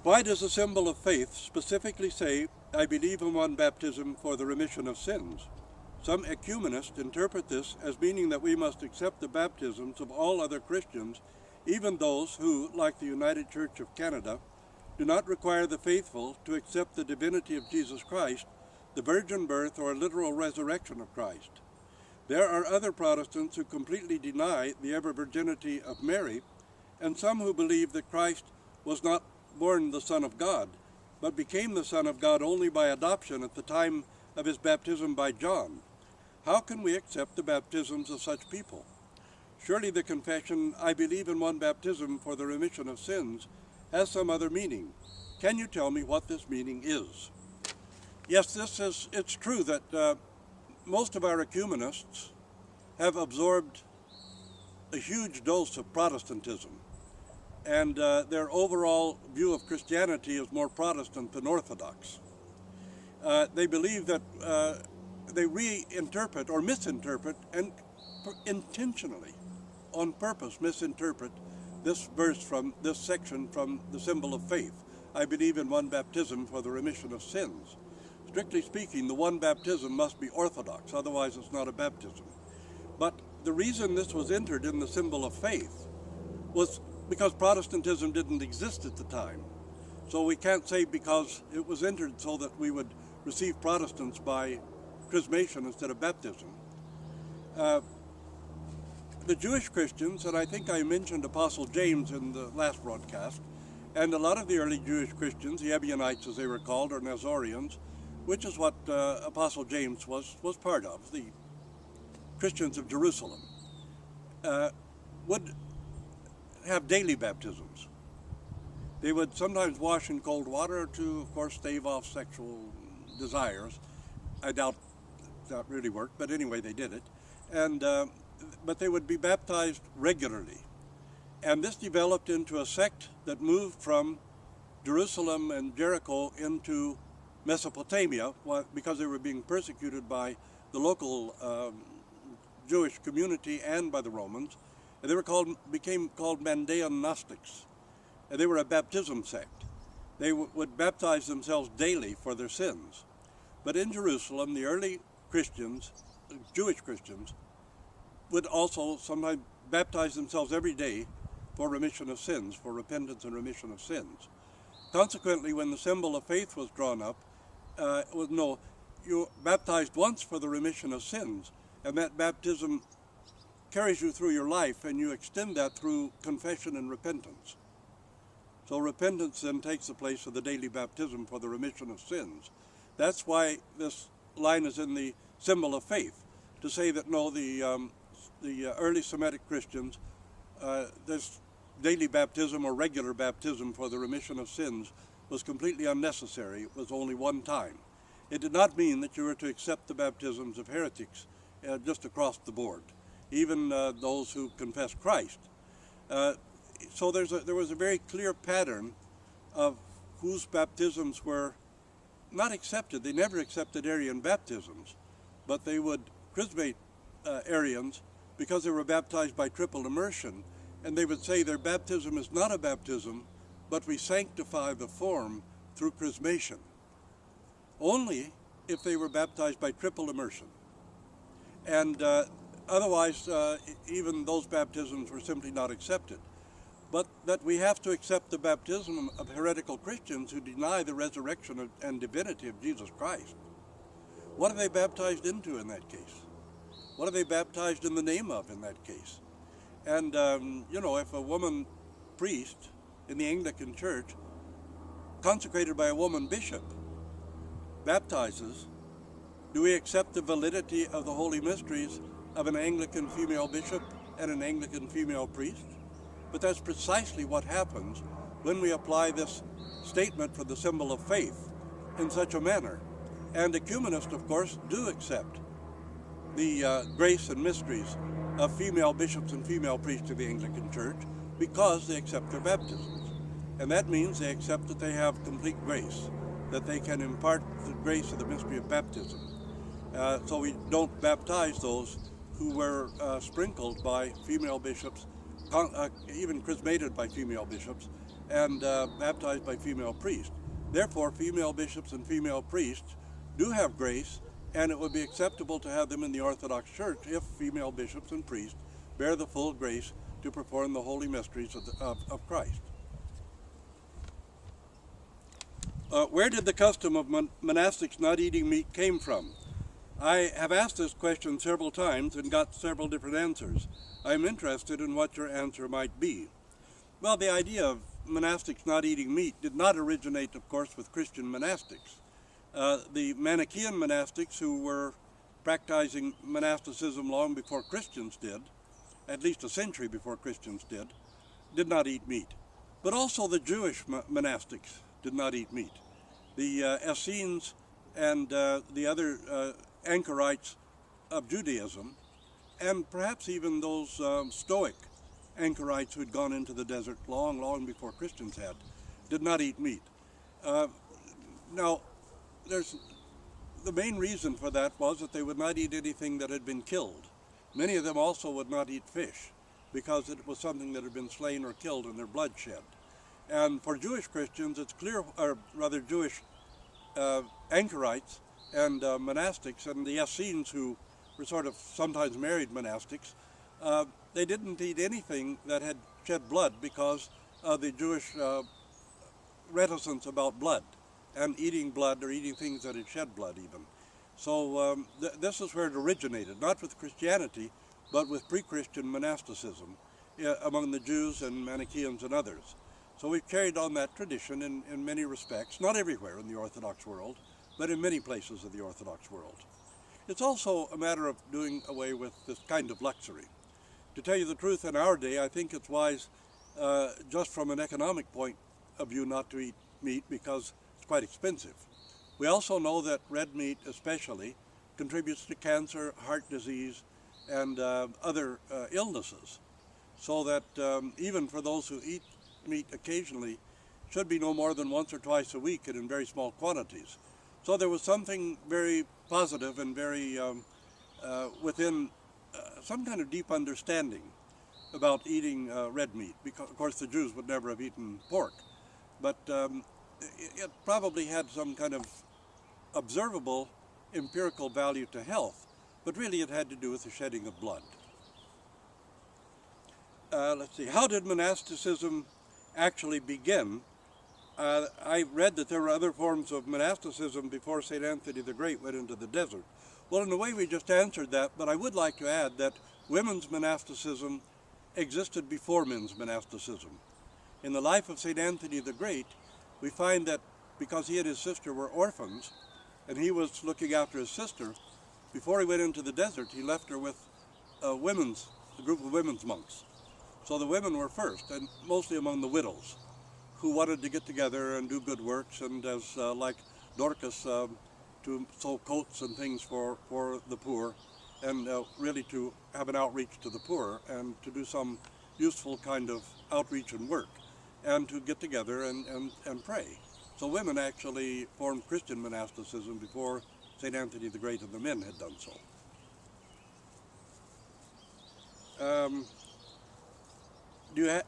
Why does the symbol of faith specifically say, "I believe in one baptism for the remission of sins"? Some ecumenists interpret this as meaning that we must accept the baptisms of all other Christians, even those who, like the United Church of Canada, do not require the faithful to accept the divinity of Jesus Christ, the virgin birth, or literal resurrection of Christ. There are other Protestants who completely deny the ever-virginity of Mary, and some who believe that Christ was not born the Son of God, but became the Son of God only by adoption at the time of his baptism by John. How can we accept the baptisms of such people? Surely the confession, "I believe in one baptism for the remission of sins," has some other meaning. Can you tell me what this meaning is? Yes, it's true that most of our ecumenists have absorbed a huge dose of Protestantism, and their overall view of Christianity is more Protestant than Orthodox. They believe that they reinterpret or misinterpret, and intentionally, on purpose, misinterpret this verse from this section from the symbol of faith. "I believe in one baptism for the remission of sins." Strictly speaking, the one baptism must be Orthodox, otherwise it's not a baptism. But the reason this was entered in the symbol of faith was because Protestantism didn't exist at the time. So we can't say because it was entered so that we would receive Protestants by chrismation instead of baptism. The Jewish Christians, and I think I mentioned Apostle James in the last broadcast, and a lot of the early Jewish Christians, the Ebionites as they were called, or Nazorians, which is what Apostle James was part of, the Christians of Jerusalem, would have daily baptisms. They would sometimes wash in cold water to, of course, stave off sexual desires. I doubt that really worked, but anyway, they did it. And but they would be baptized regularly. And this developed into a sect that moved from Jerusalem and Jericho into Mesopotamia because they were being persecuted by the local Jewish community and by the Romans. And they became called Mandaean Gnostics. And they were a baptism sect. They would baptize themselves daily for their sins. But in Jerusalem, the early Christians, Jewish Christians, would also sometimes baptize themselves every day for remission of sins, for repentance and remission of sins. Consequently, when the symbol of faith was drawn up, you're baptized once for the remission of sins, and that baptism carries you through your life, and you extend that through confession and repentance. So repentance then takes the place of the daily baptism for the remission of sins. That's why this line is in the symbol of faith, to say that no, the early Semitic Christians, this daily baptism or regular baptism for the remission of sins was completely unnecessary. It was only one time. It did not mean that you were to accept the baptisms of heretics just across the board, even those who confess Christ. So there was a very clear pattern of whose baptisms were not accepted. They never accepted Arian baptisms, but they would chrismate Arians because they were baptized by triple immersion, and they would say their baptism is not a baptism, but we sanctify the form through chrismation. Only if they were baptized by triple immersion. And otherwise, even those baptisms were simply not accepted. But that we have to accept the baptism of heretical Christians who deny the resurrection and divinity of Jesus Christ. What are they baptized into in that case? What are they baptized in the name of in that case? And, if a woman priest in the Anglican Church, consecrated by a woman bishop, baptizes, do we accept the validity of the holy mysteries of an Anglican female bishop and an Anglican female priest? But that's precisely what happens when we apply this statement for the symbol of faith in such a manner. And ecumenists, of course, do accept the grace and mysteries of female bishops and female priests of the Anglican Church because they accept their baptisms. And that means they accept that they have complete grace, that they can impart the grace of the mystery of baptism. So we don't baptize those who were sprinkled by female bishops, even chrismated by female bishops, and baptized by female priests. Therefore, female bishops and female priests do have grace, and it would be acceptable to have them in the Orthodox Church if female bishops and priests bear the full grace to perform the holy mysteries of Christ. Where did the custom of monastics not eating meat came from? I have asked this question several times and got several different answers. I am interested in what your answer might be. Well, the idea of monastics not eating meat did not originate, of course, with Christian monastics. The Manichaean monastics, who were practicing monasticism long before Christians did, at least a century before Christians did not eat meat. But also the Jewish monastics did not eat meat. The Essenes and the other anchorites of Judaism, and perhaps even those Stoic anchorites who had gone into the desert long before Christians had, did not eat meat. Now, the main reason for that was that they would not eat anything that had been killed. Many of them also would not eat fish, because it was something that had been slain or killed and their blood shed. And for Jewish Christians, it's clear, or rather Jewish anchorites and monastics, and the Essenes, who were sort of sometimes married monastics, they didn't eat anything that had shed blood because of the Jewish reticence about blood and eating blood or eating things that had shed blood even. So this is where it originated, not with Christianity, but with pre-Christian monasticism among the Jews and Manichaeans and others. So we've carried on that tradition in many respects, not everywhere in the Orthodox world, but in many places of the Orthodox world. It's also a matter of doing away with this kind of luxury. To tell you the truth, in our day, I think it's wise, just from an economic point of view, not to eat meat because it's quite expensive. We also know that red meat especially contributes to cancer, heart disease, and other illnesses. So that even for those who eat meat occasionally, should be no more than once or twice a week and in very small quantities. So there was something very positive and very within some kind of deep understanding about eating red meat, because of course the Jews would never have eaten pork, but it probably had some kind of observable empirical value to health, but really it had to do with the shedding of blood. Let's see, how did monasticism actually begin? I read that there were other forms of monasticism before St. Anthony the Great went into the desert. Well, in a way we just answered that, but I would like to add that women's monasticism existed before men's monasticism. In the life of St. Anthony the Great, we find that because he and his sister were orphans, and he was looking after his sister, before he went into the desert, he left her with a group of women's monks. So the women were first, and mostly among the widows, who wanted to get together and do good works, and as like Dorcas, to sew coats and things for the poor, and really to have an outreach to the poor, and to do some useful kind of outreach and work, and to get together and pray. So women actually formed Christian monasticism before St. Anthony the Great and the men had done so. Do you